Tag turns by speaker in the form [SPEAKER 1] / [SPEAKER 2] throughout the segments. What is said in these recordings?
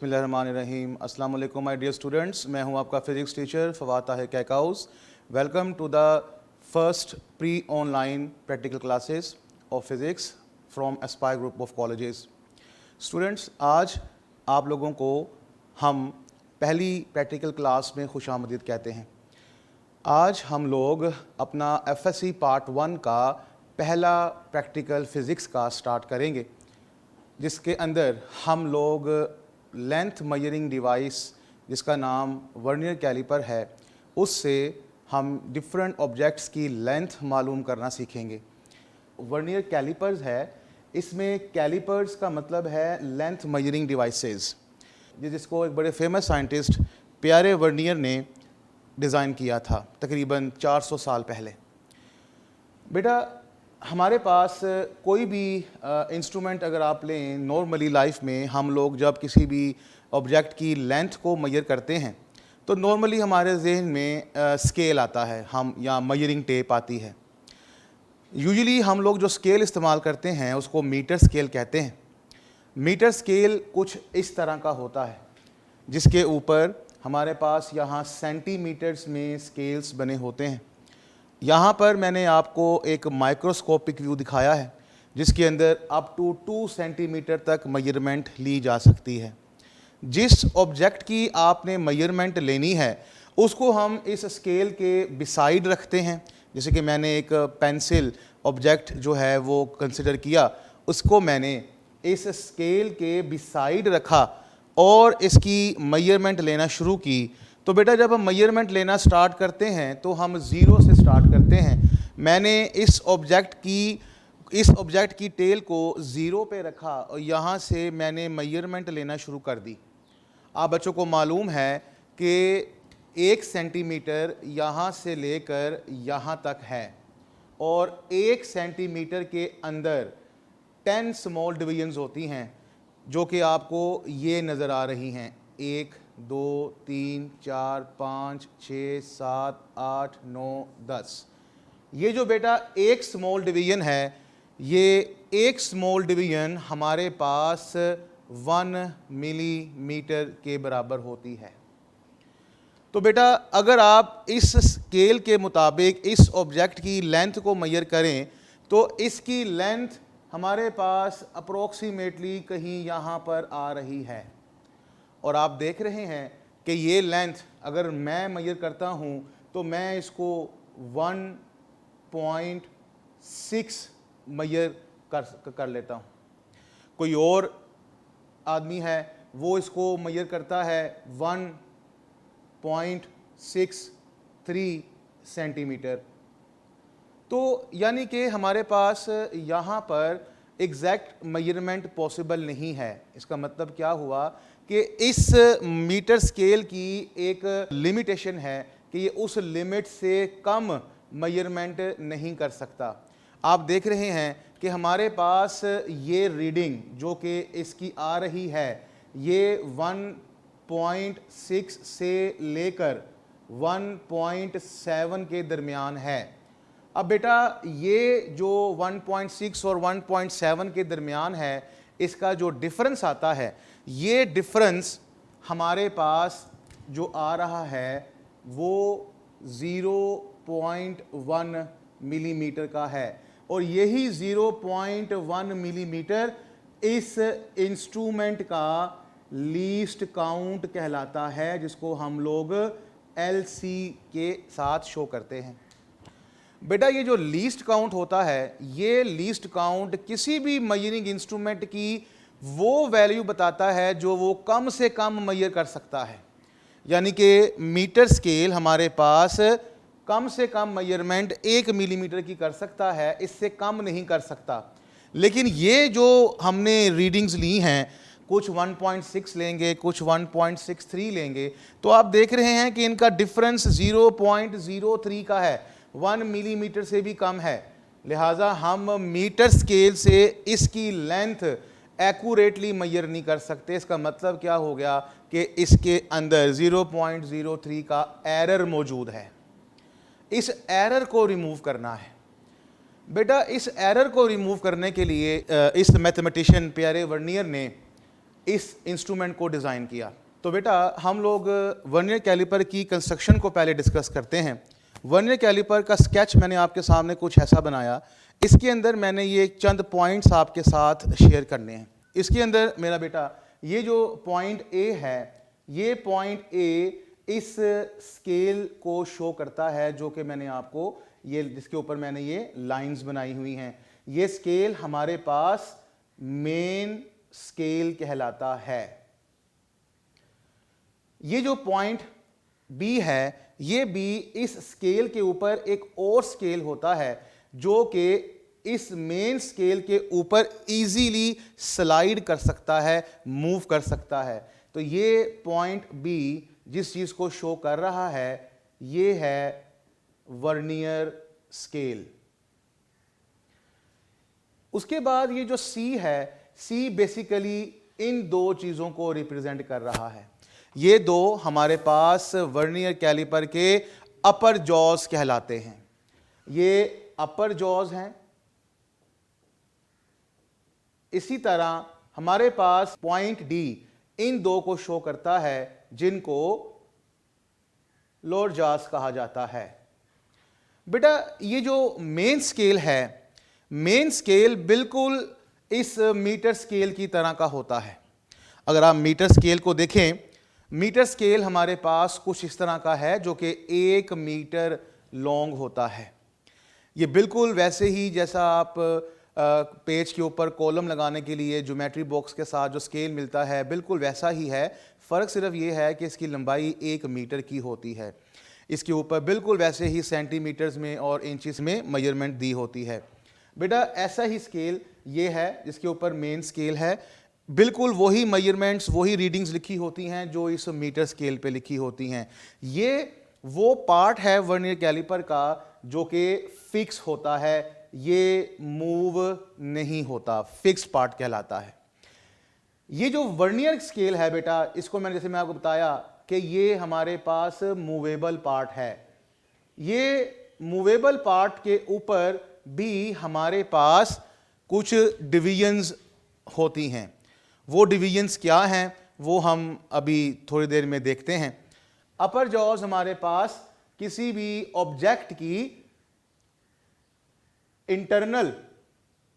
[SPEAKER 1] बिस्मिल्लाहिर्रहमानिर्रहीम। अस्सलाम वालेकुम माय डियर स्टूडेंट्स, मैं हूं आपका physics teacher Fawad Tahir Kaikaus. Welcome to the first pre online practical classes of physics from Aspire group of colleges. Students, आज आप लोगों को हम पहली प्रैक्टिकल क्लास में खुशामदीद कहते हैं। आज हम लोग अपना एफएससी पार्ट 1 का पहला प्रैक्टिकल फ़िज़िक्स का स्टार्ट करेंगे, जिसके अंदर हम लोग लेंथ मेजरिंग डिवाइस जिसका नाम वर्नियर कैलिपर है, उससे हम डिफरेंट ऑब्जेक्ट्स की लेंथ मालूम करना सीखेंगे। वर्नियर कैलिपर्स है, इसमें कैलिपर्स का मतलब है लेंथ मेजरिंग डिवाइसेस, जिसको एक बड़े फेमस साइंटिस्ट पियरे वर्नियर ने डिज़ाइन किया था तकरीबन 400 साल पहले। बेटा, हमारे पास कोई भी इंस्ट्रूमेंट अगर आप लें, नॉर्मली लाइफ में हम लोग जब किसी भी ऑब्जेक्ट की लेंथ को मेजर करते हैं तो नॉर्मली हमारे जहन में स्केल आता है, हम या मेजरिंग टेप आती है। यूजुअली हम लोग जो स्केल इस्तेमाल करते हैं उसको मीटर स्केल कहते हैं। मीटर स्केल कुछ इस तरह का होता है, जिसके ऊपर हमारे पास यहाँ सेंटीमीटर्स में स्केल्स बने होते हैं। यहाँ पर मैंने आपको एक माइक्रोस्कोपिक व्यू दिखाया है, जिसके अंदर अप टू 2 सेंटीमीटर तक मेजरमेंट ली जा सकती है। जिस ऑब्जेक्ट की आपने मेजरमेंट लेनी है उसको हम इस स्केल के बिसाइड रखते हैं। जैसे कि मैंने एक पेंसिल ऑब्जेक्ट जो है वो कंसिडर किया, उसको मैंने इस स्केल के बिसाइड रखा और इसकी मेजरमेंट लेना शुरू की। तो बेटा, जब हम मेजरमेंट लेना स्टार्ट करते हैं तो हम ज़ीरो से स्टार्ट करते हैं। मैंने इस ऑब्जेक्ट की टेल को ज़ीरो पे रखा और यहाँ से मैंने मेजरमेंट लेना शुरू कर दी। आप बच्चों को मालूम है कि 1 सेंटीमीटर यहाँ से लेकर यहाँ तक है और 1 सेंटीमीटर के अंदर 10 स्मॉल डिवीजन्स होती हैं, जो कि आपको ये नज़र आ रही हैं। 1 2 3 4 5 6 7 8 9 10। ये जो बेटा एक स्मॉल डिवीजन है, ये एक स्मॉल डिवीजन हमारे पास 1 मिलीमीटर के बराबर होती है। तो बेटा, अगर आप इस स्केल के मुताबिक इस ऑब्जेक्ट की लेंथ को मेजर करें तो इसकी लेंथ हमारे पास अप्रोक्सीमेटली कहीं यहाँ पर आ रही है। और आप देख रहे हैं कि ये लेंथ अगर मैं मेजर करता हूँ तो मैं इसको 1.6 मेजर कर लेता हूँ। कोई और आदमी है वो इसको मेजर करता है 1.63 सेंटीमीटर। तो यानी कि हमारे पास यहाँ पर एग्जैक्ट मेजरमेंट पॉसिबल नहीं है। इसका मतलब क्या हुआ कि इस मीटर स्केल की एक लिमिटेशन है कि ये उस लिमिट से कम मेजरमेंट नहीं कर सकता। आप देख रहे हैं कि हमारे पास ये रीडिंग जो कि इसकी आ रही है, ये 1.6 से लेकर 1.7 के दरमियान है। अब बेटा, ये जो 1.6 और 1.7 के दरमियान है, इसका जो डिफरेंस आता है, ये डिफरेंस हमारे पास जो आ रहा है वो 0.1 मिलीमीटर का है। और यही 0.1 मिलीमीटर इस इंस्ट्रूमेंट का लीस्ट काउंट कहलाता है, जिसको हम लोग LC के साथ शो करते हैं। बेटा, ये जो लीस्ट काउंट होता है, ये लीस्ट काउंट किसी भी मेजरिंग इंस्ट्रूमेंट की वो वैल्यू बताता है जो वो कम से कम मेजर कर सकता है। यानी कि मीटर स्केल हमारे पास कम से कम मेजरमेंट 1 मिलीमीटर की कर सकता है, इससे कम नहीं कर सकता। लेकिन ये जो हमने रीडिंग्स ली हैं, कुछ 1.6 लेंगे, कुछ 1.63 लेंगे, तो आप देख रहे हैं कि इनका डिफरेंस 0.03 का है, 1 मिलीमीटर से भी कम है। लिहाजा हम मीटर स्केल से इसकी लेंथ एक्यूरेटली मेजर नहीं कर सकते। इसका मतलब क्या हो गया कि इसके अंदर 0.03 का एरर मौजूद है। इस एरर को रिमूव करना है। बेटा, इस एरर को रिमूव करने के लिए इस मैथमेटिशियन पियरे वर्नियर ने इस इंस्ट्रूमेंट को डिज़ाइन किया। तो बेटा हम लोग वर्नियर कैलिपर की कंस्ट्रक्शन को पहले डिस्कस करते हैं। वर्नियर कैलिपर का स्केच मैंने आपके सामने कुछ ऐसा बनाया। इसके अंदर मैंने ये चंद पॉइंट्स आपके साथ शेयर करने हैं। इसके अंदर मेरा बेटा ये जो पॉइंट ए है, ये पॉइंट ए इस स्केल को शो करता है जो कि मैंने आपको ये जिसके ऊपर मैंने ये लाइंस बनाई हुई हैं। ये स्केल हमारे पास मेन स्केल कहलाता है। ये जो पॉइंट बी है, ये बी इस स्केल के ऊपर एक और स्केल होता है जो कि इस मेन स्केल के ऊपर इजीली स्लाइड कर सकता है, मूव कर सकता है। तो ये पॉइंट बी जिस चीज को शो कर रहा है, ये है वर्नियर स्केल। उसके बाद ये जो सी है, सी बेसिकली इन दो चीजों को रिप्रेजेंट कर रहा है। ये दो हमारे पास वर्नियर कैलिपर के अपर जॉज कहलाते हैं। ये अपर जॉज हैं। इसी तरह हमारे पास पॉइंट डी इन दो को शो करता है जिनको लोअर जॉज कहा जाता है। बेटा ये जो मेन स्केल है, मेन स्केल बिल्कुल इस मीटर स्केल की तरह का होता है। अगर आप मीटर स्केल को देखें, मीटर स्केल हमारे पास कुछ इस तरह का है जो कि 1 मीटर लॉन्ग होता है। ये बिल्कुल वैसे ही जैसा आप पेज के ऊपर कॉलम लगाने के लिए ज्योमेट्री बॉक्स के साथ जो स्केल मिलता है, बिल्कुल वैसा ही है। फ़र्क सिर्फ ये है कि इसकी लंबाई 1 मीटर की होती है। इसके ऊपर बिल्कुल वैसे ही सेंटीमीटर्स में और इंचेस में मेजरमेंट दी होती है। बेटा ऐसा ही स्केल ये है जिसके ऊपर मेन स्केल है। बिल्कुल वही मेजरमेंट्स, वही रीडिंग्स लिखी होती हैं जो इस मीटर स्केल पे लिखी होती हैं। ये वो पार्ट है वर्नियर कैलिपर का जो कि फिक्स होता है, ये मूव नहीं होता, फिक्स्ड पार्ट कहलाता है। ये जो वर्नियर स्केल है बेटा, इसको मैं आपको बताया कि ये हमारे पास मूवेबल पार्ट है। ये मूवेबल पार्ट के ऊपर भी हमारे पास कुछ डिवीजन्स होती हैं। वो डिवीजन्स क्या हैं वो हम अभी थोड़ी देर में देखते हैं। अपर जॉज हमारे पास किसी भी ऑब्जेक्ट की इंटरनल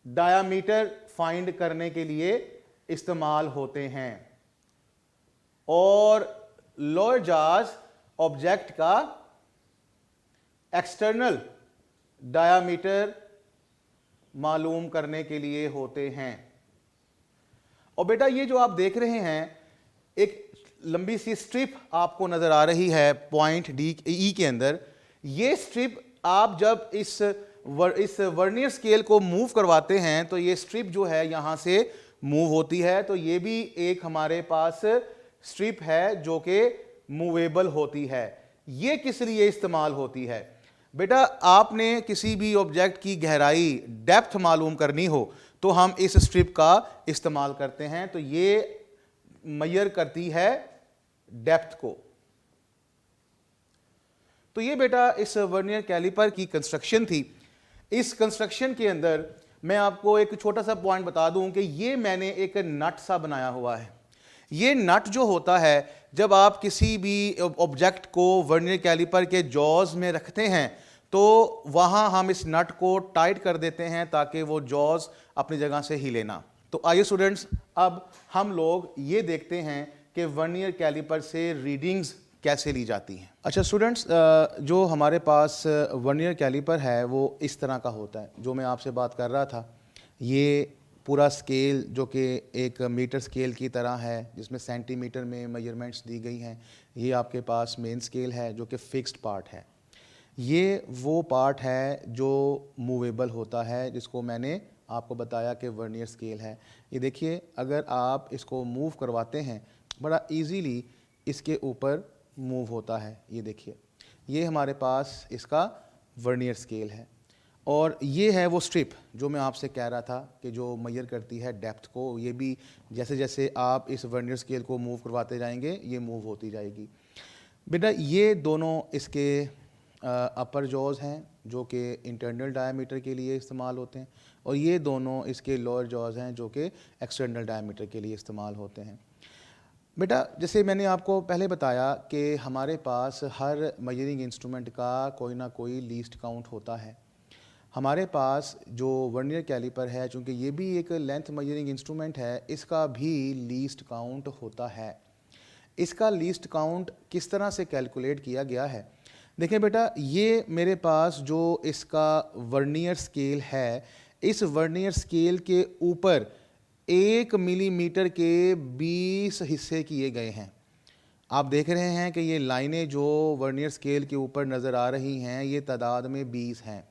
[SPEAKER 1] डायामीटर फाइंड करने के लिए इस्तेमाल होते हैं और लोअर जॉज ऑब्जेक्ट का एक्सटर्नल डायामीटर मालूम करने के लिए होते हैं। और बेटा ये जो आप देख रहे हैं, एक लंबी सी स्ट्रिप आपको नजर आ रही है पॉइंट डी ई के अंदर। ये स्ट्रिप आप जब इस वर्नियर स्केल को मूव करवाते हैं तो ये स्ट्रिप जो है यहां से मूव होती है। तो ये भी एक हमारे पास स्ट्रिप है जो कि मूवेबल होती है। ये किस लिए इस्तेमाल होती है? बेटा आपने किसी भी ऑब्जेक्ट की गहराई, डेप्थ मालूम करनी हो तो हम इस स्ट्रिप का इस्तेमाल करते हैं। तो ये मेजर करती है डेप्थ को। तो ये बेटा इस वर्नियर कैलिपर की कंस्ट्रक्शन थी। इस कंस्ट्रक्शन के अंदर मैं आपको एक छोटा सा पॉइंट बता दूं कि ये मैंने एक नट सा बनाया हुआ है। ये नट जो होता है, जब आप किसी भी ऑब्जेक्ट को वर्नियर कैलिपर के जॉज में रखते हैं तो वहां हम इस नट को टाइट कर देते हैं ताकि वो जॉज अपनी जगह से हिले ना। तो आइए स्टूडेंट्स, अब हम लोग ये देखते हैं कि वर्नियर कैलिपर से रीडिंग्स कैसे ली जाती हैं। अच्छा स्टूडेंट्स, जो हमारे पास वर्नियर कैलिपर है वो इस तरह का होता है जो मैं आपसे बात कर रहा था। ये पूरा स्केल जो कि एक मीटर स्केल की तरह है जिसमें सेंटीमीटर में मेजरमेंट्स दी गई हैं। ये आपके पास मेन स्केल है जो कि फिक्स्ड पार्ट है। ये वो पार्ट है जो मूवेबल होता है जिसको मैंने आपको बताया कि वर्नियर स्केल है। ये देखिए, अगर आप इसको मूव करवाते हैं बड़ा इजीली इसके ऊपर मूव होता है। ये देखिए, ये हमारे पास इसका वर्नियर स्केल है और ये है वो स्ट्रिप जो मैं आपसे कह रहा था कि जो मेजर करती है डेप्थ को। ये भी जैसे जैसे आप इस वर्नियर स्केल को मूव करवाते जाएंगे ये मूव होती जाएगी। बेटा ये दोनों इसके अपर जॉज हैं जो कि इंटरनल डायमीटर के लिए इस्तेमाल होते हैं और ये दोनों इसके लोअर जॉज हैं जो कि एक्सटर्नल डायमीटर के लिए इस्तेमाल होते हैं। बेटा जैसे मैंने आपको पहले बताया कि हमारे पास हर मेजरिंग इंस्ट्रूमेंट का कोई ना कोई लीस्ट काउंट होता है। हमारे पास जो वर्नियर कैलिपर है, चूँकि ये भी एक लेंथ मेजरिंग इंस्ट्रूमेंट है, इसका भी लीस्ट काउंट होता है। इसका लीस्ट काउंट किस तरह से कैलकुलेट किया गया है? देखिए बेटा, ये मेरे पास जो इसका वर्नियर स्केल है, इस वर्नियर स्केल के ऊपर 1 मिलीमीटर के 20 हिस्से किए गए हैं। आप देख रहे हैं कि ये लाइनें जो वर्नियर स्केल के ऊपर नज़र आ रही हैं, ये तादाद में 20 हैं।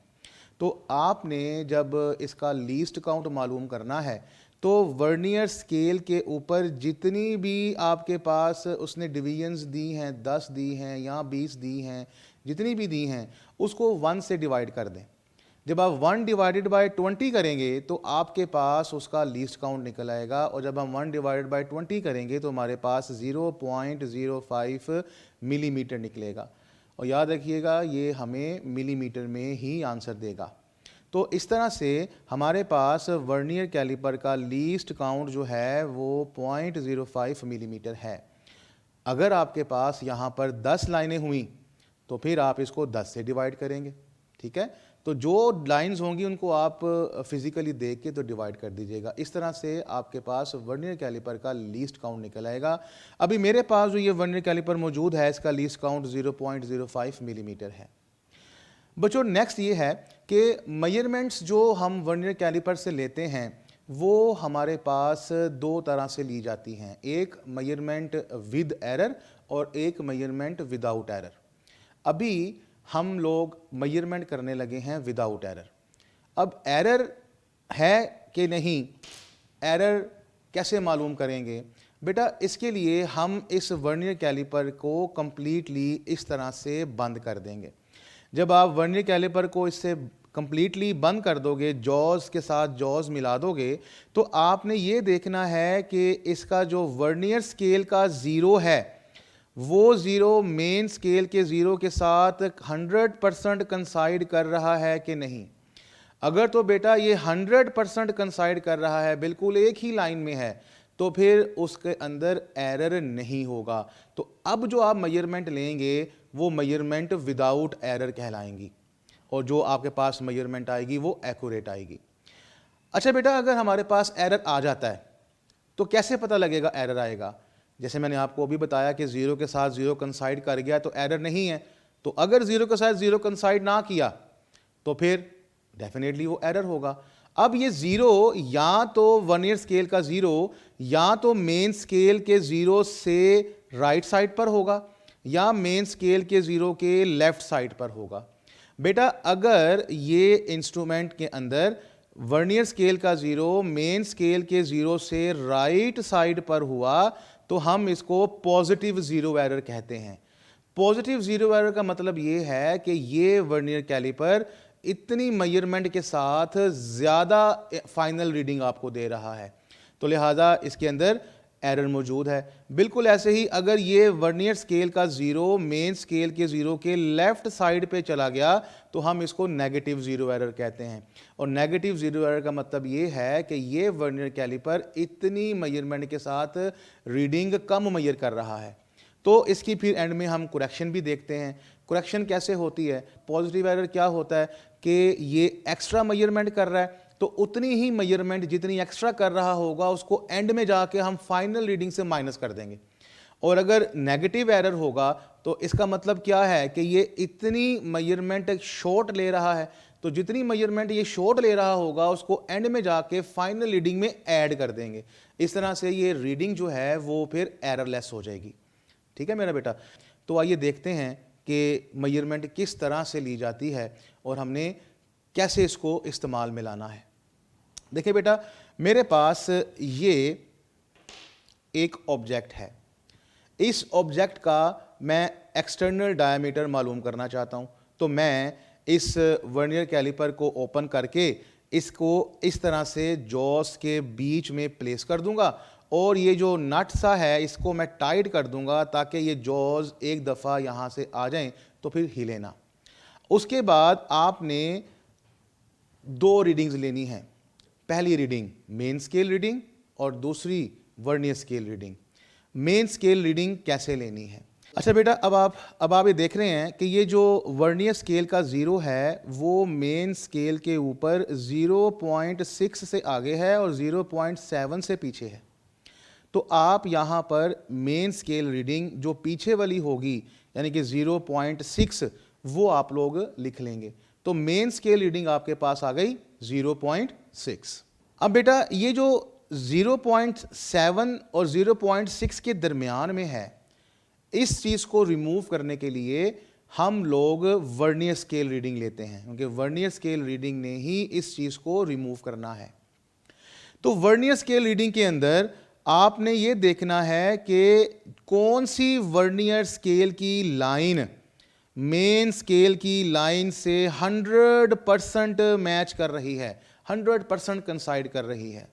[SPEAKER 1] तो आपने जब इसका लीस्ट काउंट मालूम करना है तो वर्नियर स्केल के ऊपर जितनी भी आपके पास उसने डिवीजन्स दी हैं, 10 दी हैं या 20 दी हैं, जितनी भी दी हैं, उसको 1 से डिवाइड कर दें। जब आप 1 डिवाइडेड बाय 20 करेंगे तो आपके पास उसका लीस्ट काउंट निकल आएगा, और जब हम 1 डिवाइडेड बाय 20 करेंगे तो हमारे पास 0.05 मिलीमीटर निकलेगा। और याद रखिएगा, ये हमें मिलीमीटर में ही आंसर देगा। तो इस तरह से हमारे पास वर्नियर कैलिपर का लीस्ट काउंट जो है वो 0.05 मिलीमीटर है। अगर आपके पास यहाँ पर 10 लाइनें हुई तो फिर आप इसको 10 से डिवाइड करेंगे, ठीक है। तो जो लाइंस होंगी उनको आप फिजिकली देख के तो डिवाइड कर दीजिएगा। इस तरह से आपके पास वर्नियर कैलिपर का लीस्ट काउंट निकल आएगा। अभी मेरे पास जो ये वर्नियर कैलिपर मौजूद है, इसका लीस्ट काउंट 0.05 मिलीमीटर है। बच्चों नेक्स्ट ये है कि मेजरमेंट्स जो हम वर्नियर कैलिपर से लेते हैं वो हमारे पास दो तरह से ली जाती हैं, एक मेजरमेंट विद एरर और एक मेजरमेंट विदाउट एरर। अभी हम लोग मेजरमेंट करने लगे हैं विदाउट एरर। अब एरर है कि नहीं, एरर कैसे मालूम करेंगे? बेटा इसके लिए हम इस वर्नियर कैलिपर को कंप्लीटली इस तरह से बंद कर देंगे। जब आप वर्नियर कैलिपर को इससे कंप्लीटली बंद कर दोगे, जॉज के साथ जॉज मिला दोगे, तो आपने ये देखना है कि इसका जो वर्नियर स्केल का ज़ीरो है वो ज़ीरो मेन स्केल के ज़ीरो के साथ 100% कंसाइड कर रहा है कि नहीं। अगर तो बेटा ये 100% कंसाइड कर रहा है, बिल्कुल एक ही लाइन में है, तो फिर उसके अंदर एरर नहीं होगा। तो अब जो आप मेजरमेंट लेंगे वो मेजरमेंट विदाउट एरर कहलाएंगी, और जो आपके पास मेजरमेंट आएगी वो एक्यूरेट आएगी। अच्छा बेटा, अगर हमारे पास एरर आ जाता है तो कैसे पता लगेगा एरर आएगा? जैसे मैंने आपको अभी बताया कि ज़ीरो के साथ ज़ीरो कंसाइड कर गया तो एरर नहीं है। तो अगर ज़ीरो के साथ ज़ीरो कंसाइड ना किया तो फिर डेफिनेटली वो एरर होगा। अब ये ज़ीरो या तो वर्नियर स्केल का ज़ीरो या तो मेन स्केल के ज़ीरो से राइट साइड पर होगा या मेन स्केल के ज़ीरो के लेफ्ट साइड पर होगा। बेटा अगर ये इंस्ट्रूमेंट के अंदर वर्नियर स्केल का ज़ीरो मेन स्केल के ज़ीरो से राइट साइड पर हुआ तो हम इसको पॉजिटिव ज़ीरो एरर कहते हैं। पॉजिटिव ज़ीरो एरर का मतलब ये है कि ये वर्नियर कैलिपर इतनी मेजरमेंट के साथ ज़्यादा फाइनल रीडिंग आपको दे रहा है, तो लिहाजा इसके अंदर एरर मौजूद है। बिल्कुल ऐसे ही अगर ये वर्नियर स्केल का ज़ीरो मेन स्केल के ज़ीरो के लेफ़्ट साइड पे चला गया तो हम इसको नेगेटिव ज़ीरो एरर कहते हैं। और नेगेटिव ज़ीरो एरर का मतलब ये है कि ये वर्नियर कैलिपर इतनी मेजरमेंट के साथ रीडिंग कम मेजर कर रहा है। तो इसकी फिर एंड में हम करेक्शन भी देखते हैं। करेक्शन कैसे होती है? पॉजिटिव एरर क्या होता है कि ये एक्स्ट्रा मेजरमेंट कर रहा है, तो उतनी ही मेजरमेंट जितनी एक्स्ट्रा कर रहा होगा उसको एंड में जाके हम फाइनल रीडिंग से माइनस कर देंगे। और अगर नेगेटिव एरर होगा तो इसका मतलब क्या है कि ये इतनी मेजरमेंट शॉर्ट ले रहा है, तो जितनी मेजरमेंट ये शॉर्ट ले रहा होगा उसको एंड में जाके फाइनल रीडिंग में ऐड कर देंगे। इस तरह से ये रीडिंग जो है वो फिर एररलेस हो जाएगी। ठीक है मेरा बेटा। तो आइए देखते हैं कि मेजरमेंट किस तरह से ली जाती है और हमने कैसे इसको इस्तेमाल में लाना है। देखिए बेटा, मेरे पास ये एक ऑब्जेक्ट है। इस ऑब्जेक्ट का मैं एक्सटर्नल डायमीटर मालूम करना चाहता हूँ, तो मैं इस वर्नियर कैलिपर को ओपन करके इसको इस तरह से जॉस के बीच में प्लेस कर दूंगा और ये जो नट सा है इसको मैं टाइट कर दूंगा ताकि ये जॉज एक दफ़ा यहाँ से आ जाएं तो फिर हिले ना। उसके बाद आपने दो रीडिंग्स लेनी है। पहली रीडिंग मेन स्केल रीडिंग और दूसरी vernier scale reading. Main scale reading कैसे लेनी है। अच्छा बेटा, अब आप ये देख रहे हैं कि ये जो वर्नियर स्केल का ज़ीरो है वो मेन स्केल के ऊपर 0.6 से आगे है और 0.7 से पीछे है। तो आप यहाँ पर मेन स्केल रीडिंग जो पीछे वाली होगी यानी कि 0.6 वो आप लोग लिख लेंगे। तो मेन स्केल रीडिंग आपके पास आ गई 0.6। अब बेटा ये जो 0.7 और 0.6 के दरमियान में है, इस चीज़ को रिमूव करने के लिए हम लोग वर्नियर स्केल रीडिंग लेते हैं, क्योंकि वर्नियर स्केल रीडिंग ने ही इस चीज़ को रिमूव करना है। तो वर्नियर स्केल रीडिंग के अंदर आपने ये देखना है कि कौन सी वर्नियर स्केल की लाइन मेन स्केल की लाइन से 100% मैच कर रही है, 100% कंसाइड कर रही है।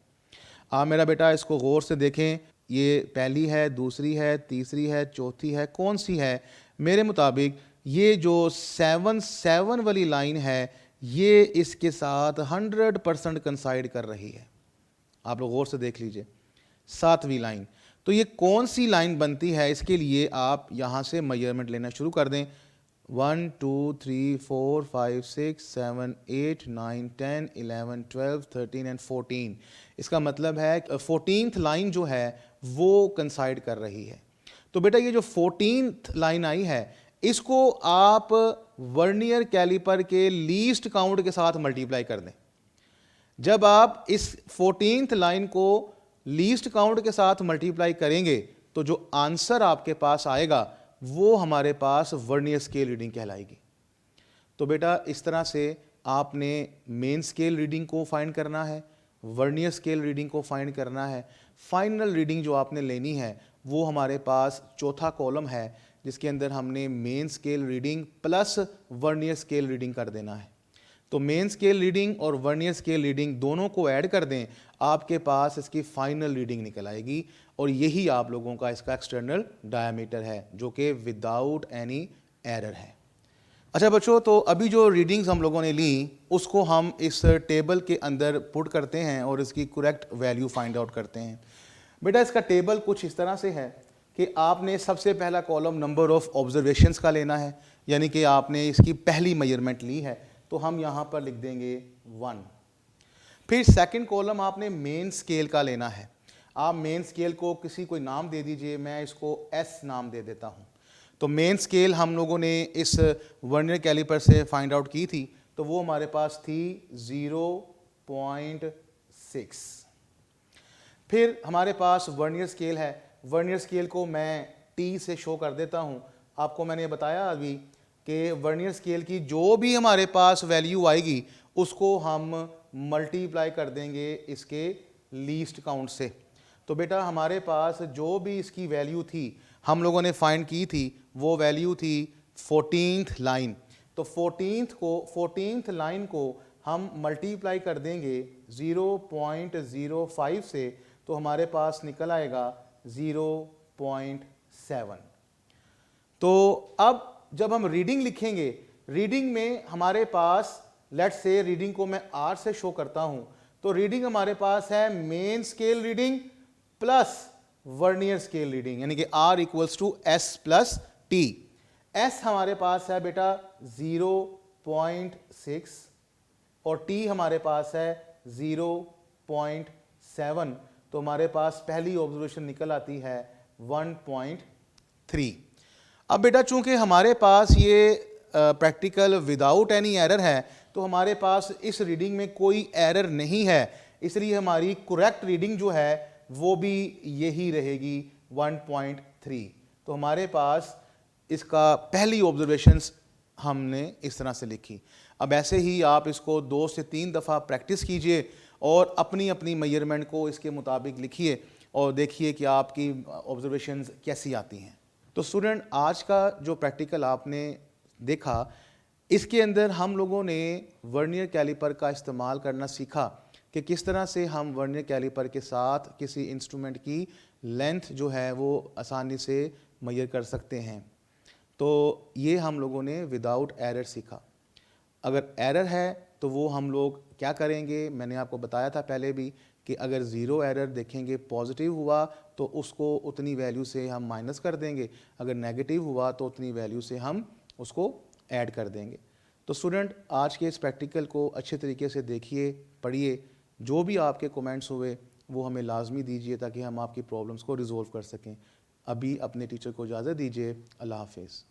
[SPEAKER 1] आप मेरा बेटा इसको गौर से देखें, ये पहली है, दूसरी है, तीसरी है, चौथी है, कौन सी है? मेरे मुताबिक ये जो 7 वाली लाइन है ये इसके साथ 100% कंसाइड कर रही है। आप लोग गौर से देख लीजिए, 7वीं लाइन। तो ये कौन सी लाइन बनती है, इसके लिए आप यहाँ से मेजरमेंट लेना शुरू कर दें। 1 2 3 4 5 6 7 8 9 10 11 12 13 एंड 14। इसका मतलब है 14th लाइन जो है वो कंसाइड कर रही है। तो बेटा ये जो 14th लाइन आई है इसको आप वर्नियर कैलिपर के लीस्ट काउंट के साथ मल्टीप्लाई कर दें। जब आप इस 14th लाइन को लीस्ट काउंट के साथ मल्टीप्लाई करेंगे तो जो आंसर आपके पास आएगा वो हमारे पास वर्नियर स्केल रीडिंग कहलाएगी। तो बेटा इस तरह से आपने मेन स्केल रीडिंग को फाइंड करना है, वर्नियर स्केल रीडिंग को फाइंड करना है। फाइनल रीडिंग जो आपने लेनी है वो हमारे पास चौथा कॉलम है जिसके अंदर हमने main scale reading plus vernier scale reading कर देना है। तो मेन स्केल रीडिंग और वर्नियर स्केल रीडिंग दोनों को ऐड कर दें, आपके पास इसकी फाइनल रीडिंग निकल आएगी और यही आप लोगों का इसका एक्सटर्नल डायामीटर है जो कि विदाउट एनी एरर है। अच्छा बच्चों, तो अभी जो रीडिंग्स हम लोगों ने ली उसको हम इस टेबल के अंदर पुट करते हैं और इसकी करेक्ट वैल्यू फाइंड आउट करते हैं। बेटा इसका टेबल कुछ इस तरह से है कि आपने सबसे पहला कॉलम नंबर ऑफ ऑब्जर्वेशंस का लेना है, यानी कि आपने इसकी पहली मेजरमेंट ली है तो हम यहाँ पर लिख देंगे 1। फिर सेकंड कॉलम आपने मेन स्केल का लेना है। आप मेन स्केल को कोई नाम दे दीजिए, मैं इसको एस नाम दे देता हूँ। तो मेन स्केल हम लोगों ने इस वर्नियर कैलिपर से फाइंड आउट की थी तो वो हमारे पास थी 0.6। फिर हमारे पास वर्नियर स्केल है, वर्नियर स्केल को मैं टी से शो कर देता हूँ। आपको मैंने बताया अभी कि वर्नियर स्केल की जो भी हमारे पास वैल्यू आएगी उसको हम मल्टीप्लाई कर देंगे इसके लीस्ट काउंट से। तो बेटा हमारे पास जो भी इसकी वैल्यू थी हम लोगों ने फाइंड की थी वो वैल्यू थी 14th लाइन। तो 14th लाइन को हम मल्टीप्लाई कर देंगे 0.05 से, तो हमारे पास निकल आएगा 0.7। तो अब जब हम रीडिंग लिखेंगे, रीडिंग में हमारे पास लेट्स से रीडिंग को मैं आर से शो करता हूं, तो रीडिंग हमारे पास है main scale reading plus vernier scale reading, यानी कि R equals to S plus T. S हमारे पास है बेटा 0.6 और टी हमारे पास है 0.7, तो हमारे पास पहली ऑब्जर्वेशन निकल आती है 1.3। अब बेटा चूंकि हमारे पास ये प्रैक्टिकल विदाउट एनी एरर है तो हमारे पास इस रीडिंग में कोई एरर नहीं है, इसलिए हमारी करेक्ट रीडिंग जो है वो भी यही रहेगी 1.3। तो हमारे पास इसका पहली ऑब्जर्वेशंस हमने इस तरह से लिखी। अब ऐसे ही आप इसको 2 से 3 दफ़ा प्रैक्टिस कीजिए और अपनी अपनी मेजरमेंट को इसके मुताबिक लिखिए और देखिए कि आपकी ऑब्जर्वेशंस कैसी आती हैं। तो स्टूडेंट, आज का जो प्रैक्टिकल आपने देखा इसके अंदर हम लोगों ने वर्नियर कैलिपर का इस्तेमाल करना सीखा कि किस तरह से हम वर्नियर कैलिपर के साथ किसी इंस्ट्रूमेंट की लेंथ जो है वो आसानी से मेजर कर सकते हैं। तो ये हम लोगों ने विदाउट एरर सीखा। अगर एरर है तो वो हम लोग क्या करेंगे, मैंने आपको बताया था पहले भी कि अगर ज़ीरो एरर देखेंगे पॉजिटिव हुआ तो उसको उतनी वैल्यू से हम माइनस कर देंगे, अगर नेगेटिव हुआ तो उतनी वैल्यू से हम उसको ऐड कर देंगे। तो स्टूडेंट आज के इस प्रैक्टिकल को अच्छे तरीके से देखिए, पढ़िए, जो भी आपके कमेंट्स हुए वो हमें लाजमी दीजिए ताकि हम आपकी प्रॉब्लम्स को रिजोल्व कर सकें। अभी अपने टीचर को इजाज़त दीजिए। अल्लाह हाफिज़।